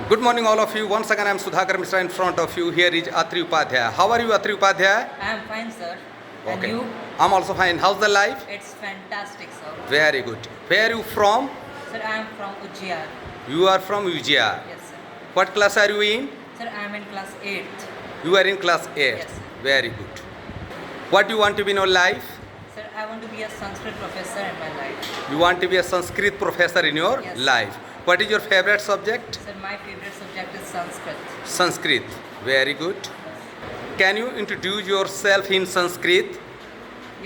Good morning, all of you. Once again, I am Sudhakar Mishra in front of you. Here is Atri Upadhyaya. How are you, Atri Upadhyaya? I am fine, sir. And Okay. you? I'm also fine. How's the life? It's fantastic, sir. Very good. Where are you from? Sir, I am from Ujjain. You are from Ujjain. Yes, sir. What class are you in? Sir, I am in class 8th. You are in class 8. Yes, sir. Very good. What do you want to be in your life? Sir, I want to be a Sanskrit professor in my life. You want to be a Sanskrit professor in your Yes. life. What is your favorite subject? Sir, my favorite subject is Sanskrit. Sanskrit. Very good. Can you introduce yourself in Sanskrit?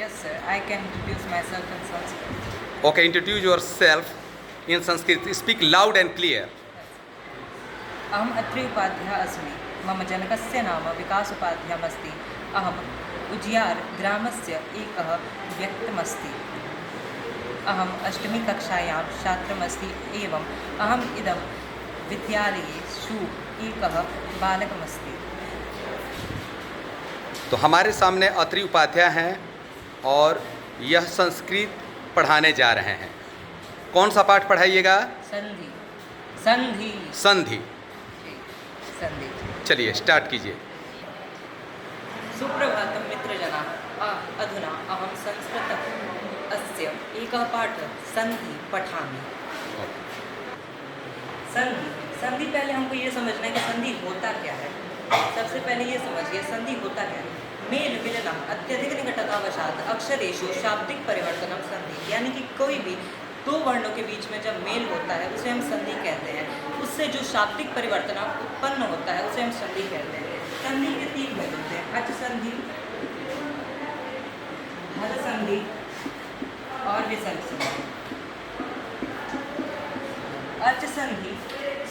Yes, sir. I can introduce myself in Sanskrit. Okay, introduce yourself in Sanskrit. Speak loud and clear. अहम् अत्रि उपाध्यायः अस्मि. मम जनकस्य नाम विकासोपाध्यायमस्ति. अहम् उजियार् ग्रामस्य एकः व्यक्तिमस्ति. अहम् अष्टमी कक्षायां छात्रमस्ति एवम् अहम् इदं विद्यालयेषु एकः बालकमस्ति. तो हमारे सामने अत्रि उपाध्याय हैं और यह संस्कृत पढ़ाने जा रहे हैं. कौन सा पाठ पढ़ाइएगा? संधि. संधि. संधि. संधि. चलिए स्टार्ट कीजिए. सुप्रभातं मित्रजनाः. अधुना अहं संस्कृतस्य एकः पाठः संधि पठामि. संधि. संधि पहले हमको ये समझना है कि संधि होता क्या है. सबसे पहले ये समझिए संधि होता क्या है. मेल मिलनम अत्यधिक निकटतावशात अक्षरेषु शाब्दिक परिवर्तनम संधि. यानी कि कोई भी दो वर्णों के बीच में जब मेल होता है उसे हम संधि कहते हैं. उससे जो शाब्दिक परिवर्तन उत्पन्न होता है उसे हम संधि कहते हैं. संधि के तीन भेद होते हैं. अच संधि, हल संधि और विसर्ग संधि. अच संधि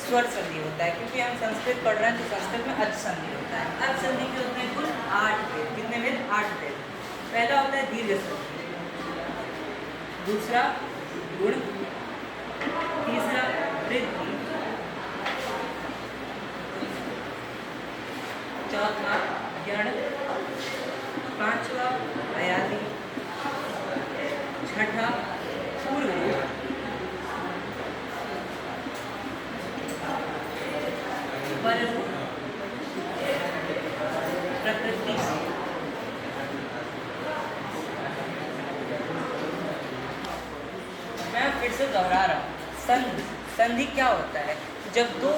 स्वर संधि होता है क्योंकि हम संस्कृत पढ़ रहे हैं तो संस्कृत में अच संधि होता है. अच संधि के होते हैं कुल 8 भेद. कितने भेद? 8 भेद. पहला होता है दीर्घ संधि, दूसरा गुण, तीसरा वृद्धि, चौथा यण, पांचवा अयादि, छठा पूर्व रूप, पर रूप, प्रकृति. मैं फिर से दोहरा रहा हूँ. संधि. संधि क्या होता है? जब दो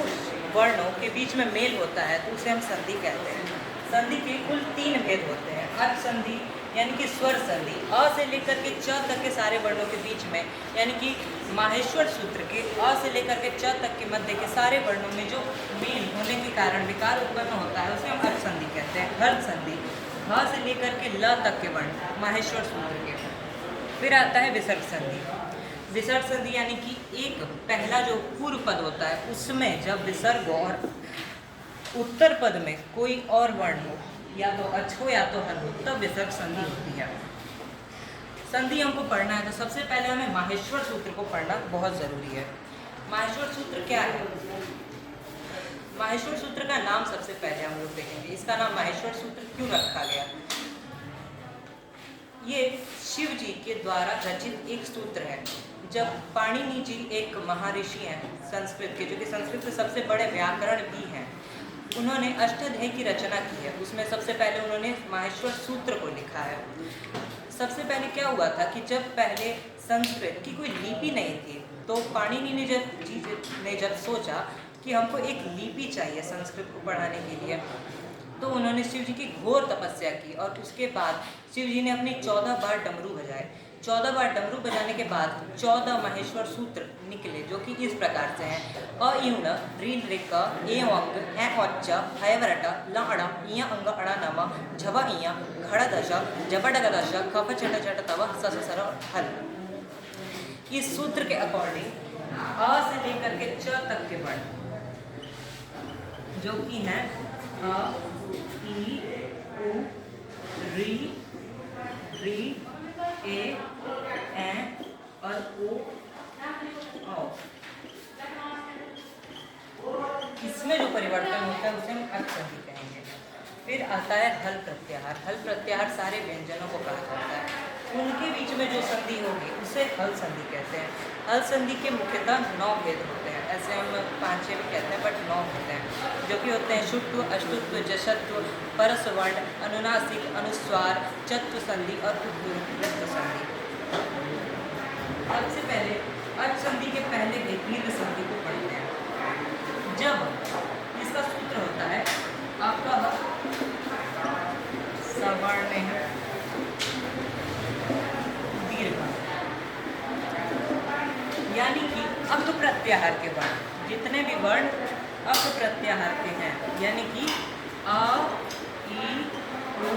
वर्णों के बीच में मेल होता है तो उसे हम संधि कहते हैं. संधि के कुल 3 भेद होते हैं. अच संधि यानी कि स्वर संधि, अ से लेकर के च तक के सारे वर्णों के बीच में, यानी कि माहेश्वर सूत्र के अ से लेकर के च तक के मध्य के सारे वर्णों में जो मेल होने के कारण विकार उत्पन्न होता है उसे हम अच संधि कहते हैं. हल संधि, ह से लेकर के ल तक के वर्ण माहेश्वर सूत्र के. फिर आता है विसर्ग संधि. विसर्ग संधि यानी कि एक पहला जो पूर्व पद होता है उसमें जब विसर्ग हो और उत्तर पद में कोई और वर्ण हो, या तो अच हो या तो हल हो, तब विसर्ग संधि होती है. संधि हमको पढ़ना है तो सबसे पहले हमें माहेश्वर सूत्र को पढ़ना बहुत ज़रूरी है. माहेश्वर सूत्र क्या है? माहेश्वर सूत्र का नाम सबसे पहले हम लोग देखेंगे. इसका नाम माहेश्वर सूत्र क्यों रखा गया? ये शिव जी के द्वारा रचित एक सूत्र है. जब पाणिनि जी एक महर्षि हैं संस्कृत के, जो कि संस्कृत के सबसे बड़े व्याकरण भी हैं, उन्होंने अष्टाध्यायी की रचना की है. उसमें सबसे पहले उन्होंने माहेश्वर सूत्र को लिखा है. सबसे पहले क्या हुआ था कि जब पहले संस्कृत की कोई लिपि नहीं थी तो पाणिनि ने जब सोचा कि हमको एक लिपि चाहिए संस्कृत को पढ़ाने के लिए, तो उन्होंने शिव जी की घोर तपस्या की और उसके बाद शिव जी ने अपने 14 बार डमरू बजाए. 14 बार डमरू बजाने के बाद 14 माहेश्वर सूत्र निकले जो कि इस प्रकार से हैं. अ यूण ऋ ऋक ए अंग ए औच्च हयवरट ल अड़ इय अंग अड़ नम झव इय घड़ दश जब डग दश खफ चट चट तव सस सर हल. इस सूत्र के अकॉर्डिंग अ से लेकर के च तक के वर्ण जो कि हैं अ ई उ री री ए और ओ औ. इसमें जो परिवर्तन होता है उसे हम अच संधि कहेंगे. फिर आता है हल प्रत्याहार. हल प्रत्याहार सारे व्यंजनों को कहा जाता है. उनके बीच में जो संधि होगी उसे हल संधि कहते हैं. हल संधि के मुख्यतः 9 भेद होते हैं. ऐसे हम 5-6 भी कहते हैं बट 9 के होते हैं शुत्व, अष्टुत्व, जशत्व, परसवर्ण, अनुनासिक, अनुस्वार, चत्व संधि और उत्तुंग संधि। सबसे पहले अच संधि के पहले के दीर्घ संधि को पढ़ते हैं। जब इसका सूत्र होता है आपका सवर्ण दीर्घ, यानी कि अप प्रत्याहार के वर्ण, जितने भी वर्ण अप प्रत्याहार के हैं, यानी कि अ, ई, उ,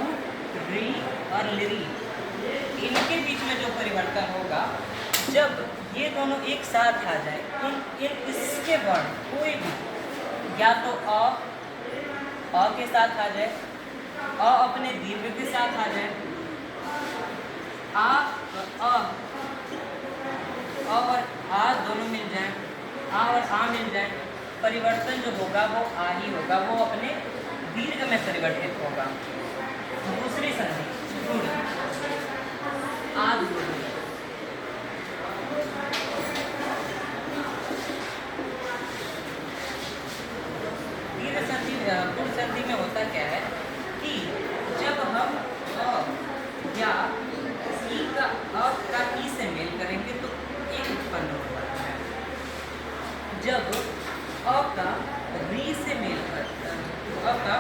री और लिरी, इनके बीच में जो परिवर्तन होगा, जब ये दोनों एक साथ आ जाए, इसके वर्ण कोई भी या तो अ के साथ आ जाए, अ अपने दीर्घ के साथ आ जाए, और आ दोनों मिल जाए, आ और आ मिल जाए, परिवर्तन जो होगा वो आ ही होगा, वो अपने दीर्घ में परिवर्तित होगा। दूसरी संधि रूढ़, आद रूढ़, दीर्घ संधि रूढ़ संधि में होता क्या है कि जब हम अ या ई का अ का ई से मेल करेंगे तो एक उत्पन्न होता है। जब अ का री से मेल करता है, अ का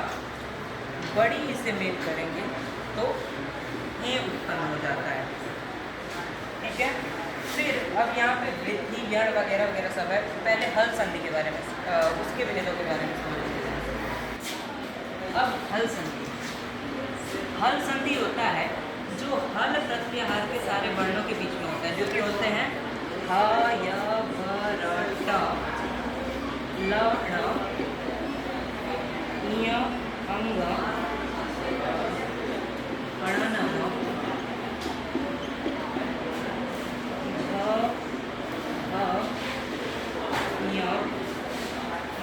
बड़ी ई से मेल करेंगे तो ए उत्पन्न हो जाता है। ठीक है, फिर अब यहाँ पे वृद्धि, यण वगैरह वगैरह सब है। पहले हल संधि के बारे में, उसके भेदों के बारे में समझ लेते हैं। अब हल संधि, हल संधि होता है जो हल प्रत्याहार के सारे वर्णों के बीच में होता है, जो कि होते हैं ह, य, भ, र, ट, ल, ण, ञ, अंग, अण, नम, भ, ञ,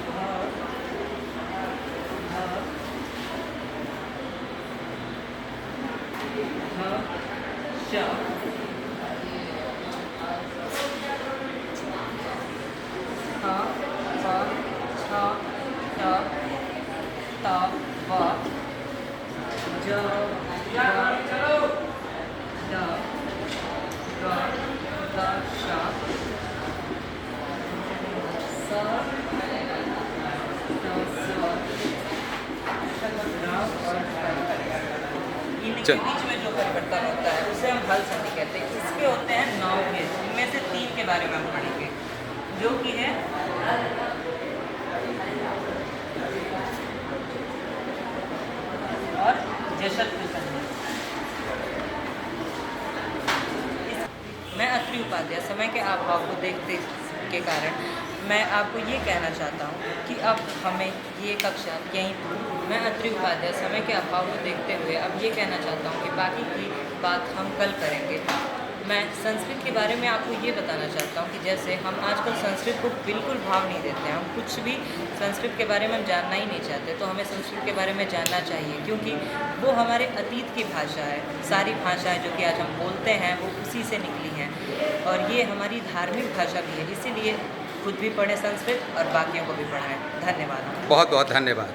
भ, श, ह, फ, छ, ट, त, व, ज, ज, ड, ग, द, श, स, इनके बीच में जो परिवर्तन होता है उसे हम हल संधि कहते हैं। इसके होते हैं 9 भेद, इनमें से 3 के बारे में हम पढ़ेंगे, जो कि है और जशत्व संधि। मैं अत्रि उपाध्याय समय के अभाव को देखते के कारण मैं आपको ये कहना चाहता हूँ कि अब हमें ये कक्षा यहीं, मैं अत्रि उपाध्याय समय के अभाव को देखते हुए अब ये कहना चाहता हूँ कि बाकी की बात हम कल करेंगे। मैं संस्कृत के बारे में आपको ये बताना चाहता हूँ कि जैसे हम आजकल संस्कृत को बिल्कुल भाव नहीं देते हैं, हम कुछ भी संस्कृत के बारे में हम जानना ही नहीं चाहते, तो हमें संस्कृत के बारे में जानना चाहिए, क्योंकि वो हमारे अतीत की भाषा है। सारी भाषाएं जो कि आज हम बोलते हैं वो उसी से निकली हैं, और ये हमारी धार्मिक भाषा भी है, इसीलिए खुद भी पढ़ें संस्कृत और बाकियों को भी पढ़ाएं। धन्यवाद। बहुत बहुत धन्यवाद।